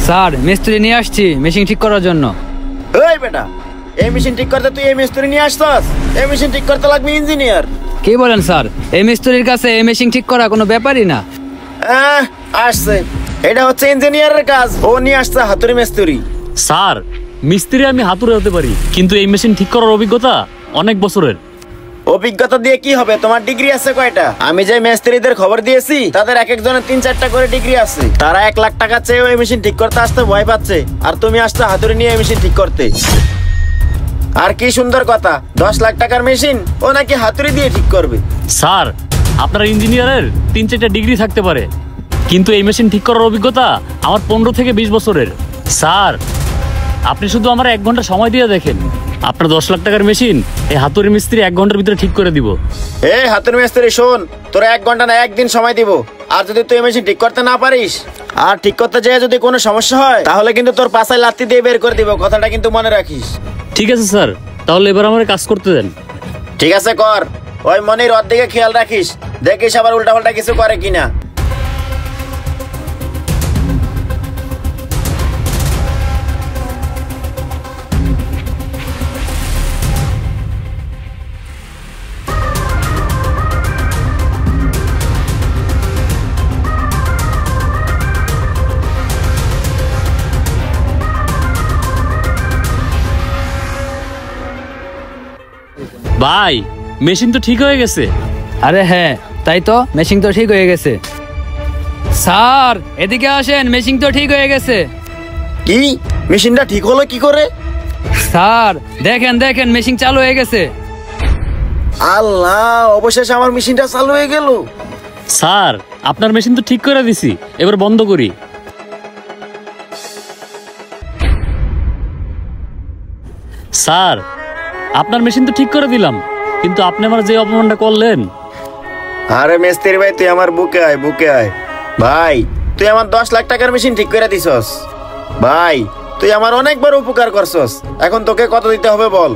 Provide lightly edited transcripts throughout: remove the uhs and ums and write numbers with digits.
Sir মিস্ত্রি নিয়ে আসছি মেশিন ঠিক করার জন্য। ওই বেটা, এই মেশিন ঠিক করতে তুই এই মিস্ত্রি নিয়ে আসছস? এই মেশিন ঠিক করতে লাগবে ইঞ্জিনিয়ার। কি বলেন স্যার? এই মিস্ত্রির কাছে এই মেশিন ঠিক করা কোনো ব্যাপারই না। আসছে, এটা হচ্ছে ইঞ্জিনিয়ারের কাজ, ও নিয়ে আসছে হাতুড়ি মিস্ত্রি। স্যার মিস্ত্রি আমি হাতুড়ে হতে পারি, কিন্তু এই মেশিন ঠিক করার অভিজ্ঞতা অনেক বছরের। অভিজ্ঞতা দিয়ে কি হবে? তোমার ডিগ্রি আছে কয়টা? আমি যে মিস্ত্রিদের খবর দিয়েছি তাদের এক একজনের ৩-৪টা করে ডিগ্রি আছে। তারা ১ লাখ টাকা চেয়ে ওই মেশিন ঠিক করতে আসতে ভয় পাচ্ছে, আর তুমি আসছো হাতুড়ি নিয়ে এই মেশিন ঠিক করতে। আর কি সুন্দর কথা, ১০ লাখ টাকার মেশিন ও নাকি হাতুড়ি দিয়ে ঠিক করবে। স্যার আপনার ইঞ্জিনিয়ারের ৩-৪টা ডিগ্রি থাকতে পারে, কিন্তু এই মেশিন ঠিক করার অভিজ্ঞতা আমার ১৫ থেকে ২০ বছরের। স্যার আপনি শুধু আমার ১ ঘন্টা সময় দিয়ে দেখেন, আপনার ১০ লাখ টাকার মেশিন এই হাতুড়ি মিস্ত্রি ১ ঘন্টার ভিতরে ঠিক করে দিব। এই হাতুড়ি মিস্ত্রি শোন, তোরা ১ ঘন্টা না ১ দিন সময় দিব। আর যদি তুই মেশিন ঠিক করতে না পারিস, আর ঠিক করতে যেয়ে যদি কোনো সমস্যা হয়, তাহলে কিন্তু তোর পাছায় লাত্তি দিয়ে বের করে দিব, কথাটা কিন্তু মনে রাখিস। ঠিক আছে স্যার, তাহলে এবার আমার কাজ করতে দেন। ঠিক আছে কর, ওই মনির ওর দিকে খেয়াল রাখিস, দেখিস আবার উল্টাপাল্টা কিছু করে কিনা। ভাই মেশিন তো ঠিক হয়ে গেছে। আরে হ্যাঁ তাই তো, মেশিন তো ঠিক হয়ে গেছে। স্যার এদিকে আসেন, মেশিন তো ঠিক হয়ে গেছে। কি? মেশিনটা ঠিক হলো কি করে? স্যার দেখেন দেখেন, মেশিন চালু হয়ে গেছে। আল্লাহ, অবশেষে আমার মেশিনটা চালু হয়ে গেল। স্যার আপনার মেশিন তো ঠিক করে দিছি, এবার বন্ধ করি। স্যার আপনার মেশিন তো ঠিক করে দিলাম, কিন্তু আপনি আমার যে অপমানটা করলেন। আরে মিস্ত্রি ভাই, তুই আমার বুকে আয়, বুকে আয়। ভাই তুই আমার ১০ লাখ টাকার মেশিন ঠিক করে দিছস। ভাই তুই আমার অনেক বড় উপকার করছস, এখন তোকে কত দিতে হবে বল?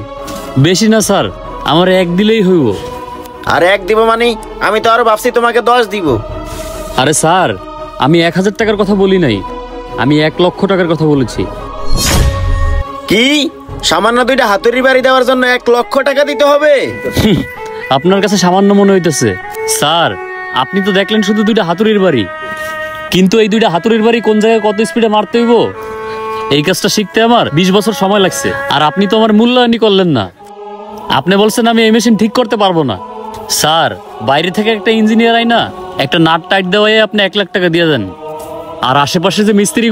বেশি না স্যার, আমার ১ দিলেই হইব। আর ১ দিব মানে? আমি তো আরো ভাবছি তোমাকে ১০ দিব। আরে স্যার আমি ১,০০০ টাকার কথা বলি নাই, আমি ১,০০,০০০ টাকার কথা বলেছি। কি? সামান্য ২টা হাতুড়ি বাড়ি দেওয়ার জন্য ১,০০,০০০ টাকা দিতে হবে? আপনার কাছে সামান্য মনে হইতেছে। স্যার আপনি তো দেখলেন শুধু ২টা হাতুড়ির বাড়ি, কিন্তু এই ২টা হাতুড়ির বাড়ি কোন জায়গায় কত স্পিডে মারতে হইব এই কাজটা শিখতে আমার ২০ বছর সময় লাগছে। আর আপনি তো আমার মূল্যায়নই করলেন না, আপনি বলছেন আমি এই মেশিন ঠিক করতে পারবো না। স্যার বাইরে থেকে একটা ইঞ্জিনিয়ার আই না, একটা নাট টাইট দেওয়ায় আপনি ১ লাখ টাকা দিয়ে দেন, আর আশেপাশে যে মিস্ত্রি